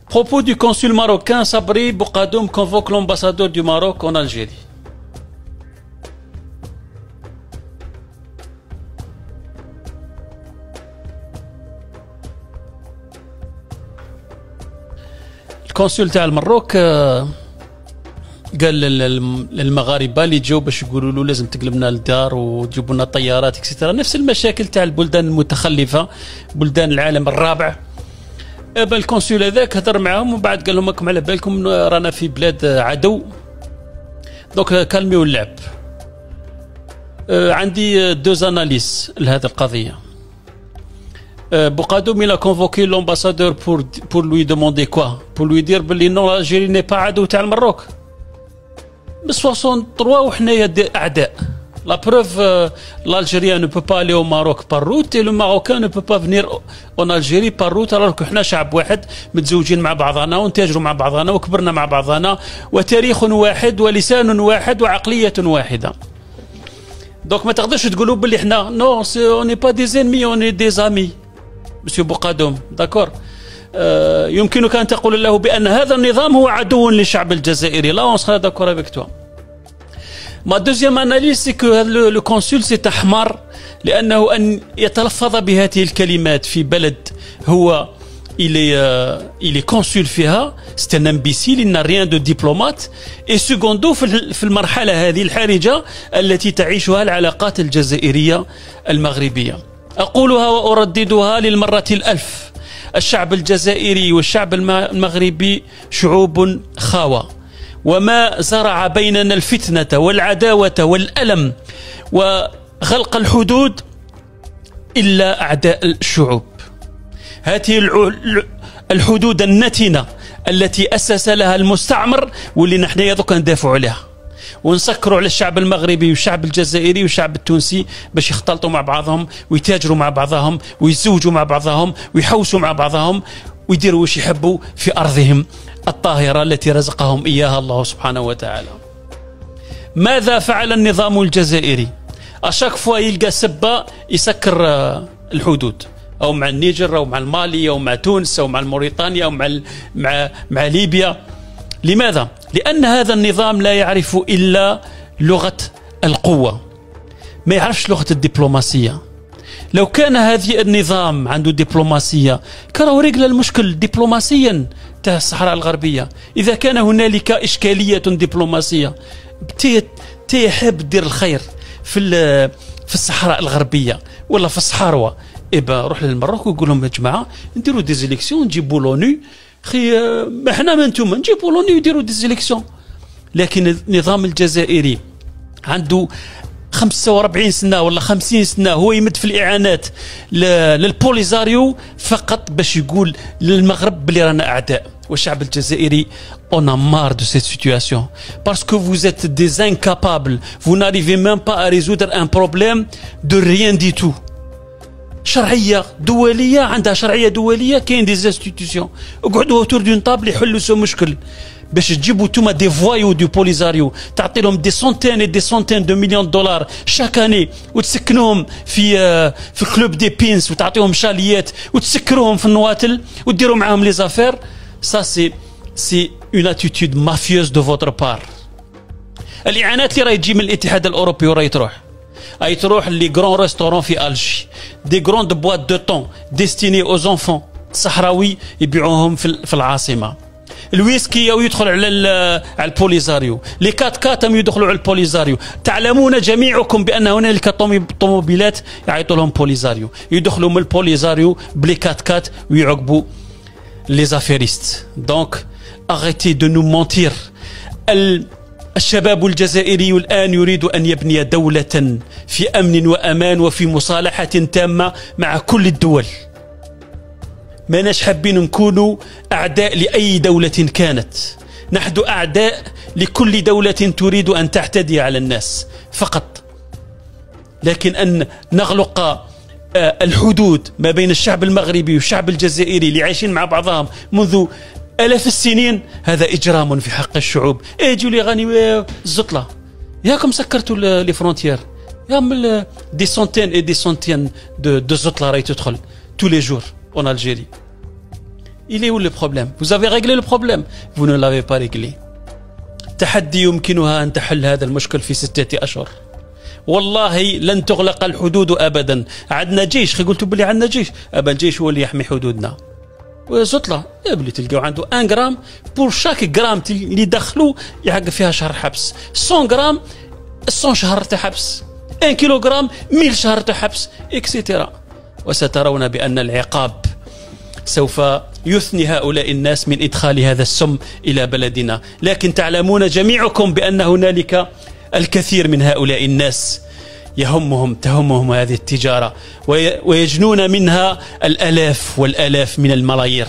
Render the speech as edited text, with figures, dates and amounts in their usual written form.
Propos du consul marocain, Sabri Boukadoum convoque l'ambassadeur du Maroc en Algérie. الكونسول تاع المروك قال للمغاربه اللي جاوا باش يقولوا له لازم تقلبنا للدار وتجيبوا لنا طيارات اكسترا، نفس المشاكل تاع البلدان المتخلفه، بلدان العالم الرابع. الكونسول هذاك هضر معاهم ومن بعد قال لهم راكم على بالكم رانا في بلاد عدو، دونك كالميو اللعب. عندي دوز اناليز لهذه القضيه. Boukadoum, il a convoqué l'ambassadeur pour lui demander quoi? Pour lui dire que non, l'Algérie n'est pas عدو تاع المروك. ب 63 وحنايا اعداء. La preuve, l'Algérien ne peut pas aller au Maroc par route et le Marocain ne peut pas venir en Algérie par route alors que احنا شعب واحد متزوجين مع بعضنا ونتاجروا مع بعضنا وكبرنا مع بعضنا وتاريخ واحد ولسان واحد وعقلية واحدة. Donc ما تقدرش تقولوا باللي احنا non, on n'est pas des ennemis, on est des amis. Monsieur Boukadoum, d'accord. يمكنك أن تقول له بأن هذا النظام هو عدو للشعب الجزائري. Là, on sera d'accord avec toi. Ma deuxième analyse, c'est que le consul c'est أحمر لأنه أن يتلفظ بهذه الكلمات في بلد هو il est consul فيها. C'est un imbécile, il n'a rien de diplomate. Et secondo في المرحلة هذه الحرجة التي تعيشها العلاقات الجزائرية المغربية. أقولها وأرددها للمرة الألف: الشعب الجزائري والشعب المغربي شعوب خاوة، وما زرع بيننا الفتنة والعداوة والألم وغلق الحدود إلا أعداء الشعوب. هذه الحدود النتنة التي أسس لها المستعمر واللي نحن يذوق ندافع عليها ونسكروا على الشعب المغربي والشعب الجزائري والشعب التونسي باش يختلطوا مع بعضهم ويتاجروا مع بعضهم ويتزوجوا مع بعضهم ويحوسوا مع بعضهم ويديروا واش يحبوا في أرضهم الطاهرة التي رزقهم إياها الله سبحانه وتعالى. ماذا فعل النظام الجزائري؟ أشاك فوا يلقى سبة يسكر الحدود، أو مع النيجر أو مع المالي أو مع تونس أو مع موريتانيا أو مع ليبيا. لماذا؟ لأن هذا النظام لا يعرف إلا لغة القوة، ما يعرفش لغة الدبلوماسية. لو كان هذا النظام عنده دبلوماسية كان رجل المشكل دبلوماسيا تاع الصحراء الغربية. إذا كان هنالك إشكالية دبلوماسية تي حاب دير الخير في الصحراء الغربية ولا في الصحراء، إبا روح للمروك ويقول لهم يا جماعة نديروا دي زيليكسيون نجيبوا لونو، خي احنا ما انتم نجيبوا لونو يديروا دي زيليكسيون. لكن النظام الجزائري عنده 45 سنة ولا 50 سنة هو يمد في الإعانات للبوليزاريو فقط باش يقول للمغرب بلي رانا أعداء. والشعب الجزائري on a marre de cette situation parce que vous êtes des incapables, vous n'arrivez même pas à résoudre un problème de rien du tout. شرعية دولية عندها شرعية دولية، كاين دي انستيتيوشن، اقعدوا اوتور دون طابل يحلوا سو مشكل. باش تجيبوا توما دي فوايو دو بوليزاريو تعطي لهم دي سونتين دي سونتين دو مليون دولار شاك اني وتسكنوهم في كلوب دي بينس وتعطيهم شاليات وتسكروهم في النواتل وديروا معاهم لي زافير. سا سي اون اتيتود مافيوز دو فوتر بار. الاعانات اللي راهي تجي من الاتحاد الاوروبي وراهي تروح لي غران ريستورون في الجي، دي غروند بوات دو طون ديستيني اوز انفون صحراوي يبيعوهم في العاصمه. الويسكي او يدخل على البوليزاريو، لي كات كاتم يدخلوا على البوليزاريو. تعلمون جميعكم بان هنالك طوموبيلات يعيطوا لهم بوليزاريو، يدخلوا من البوليزاريو بلي كات كات ويعقبوا لي زافيريست. دونك arrêtez de nous mentir. الشباب الجزائري الآن يريد أن يبني دولة في أمن وأمان وفي مصالحة تامة مع كل الدول. ما ناش حابين نكونوا أعداء لأي دولة كانت، نحن أعداء لكل دولة تريد أن تعتدي على الناس فقط. لكن أن نغلق الحدود ما بين الشعب المغربي والشعب الجزائري اللي عايشين مع بعضهم منذ آلاف السنين هذا إجرام في حق الشعوب. يجوا لي غاني الزطلة ياكم سكرتوا لي فرونتيير، يا دي سونتين اي دي سونتين دو زطلة راهي تدخل تو لي جور اون الجيري. Il est où le problème? Vous avez réglé le problème. Vous ne l'avez pas réglé. تحدي يمكنها أن تحل هذا المشكل في 6 أشهر. والله لن تغلق الحدود أبدا. عندنا جيش، قلتوا بلي عندنا جيش، أبا الجيش هو اللي يحمي حدودنا. وزطلة بلي تلقوا عنده 1 غرام بور شاك غرام اللي دخلوا يحق فيها شهر حبس. 100 غرام 100 شهر حبس. 1 كيلوغرام 1000 شهر حبس إكسيتيرا. وسترون بأن العقاب سوف يثني هؤلاء الناس من إدخال هذا السم إلى بلدنا. لكن تعلمون جميعكم بأن هنالك الكثير من هؤلاء الناس تهمهم هذه التجارة ويجنون منها الآلاف والآلاف من الملايير.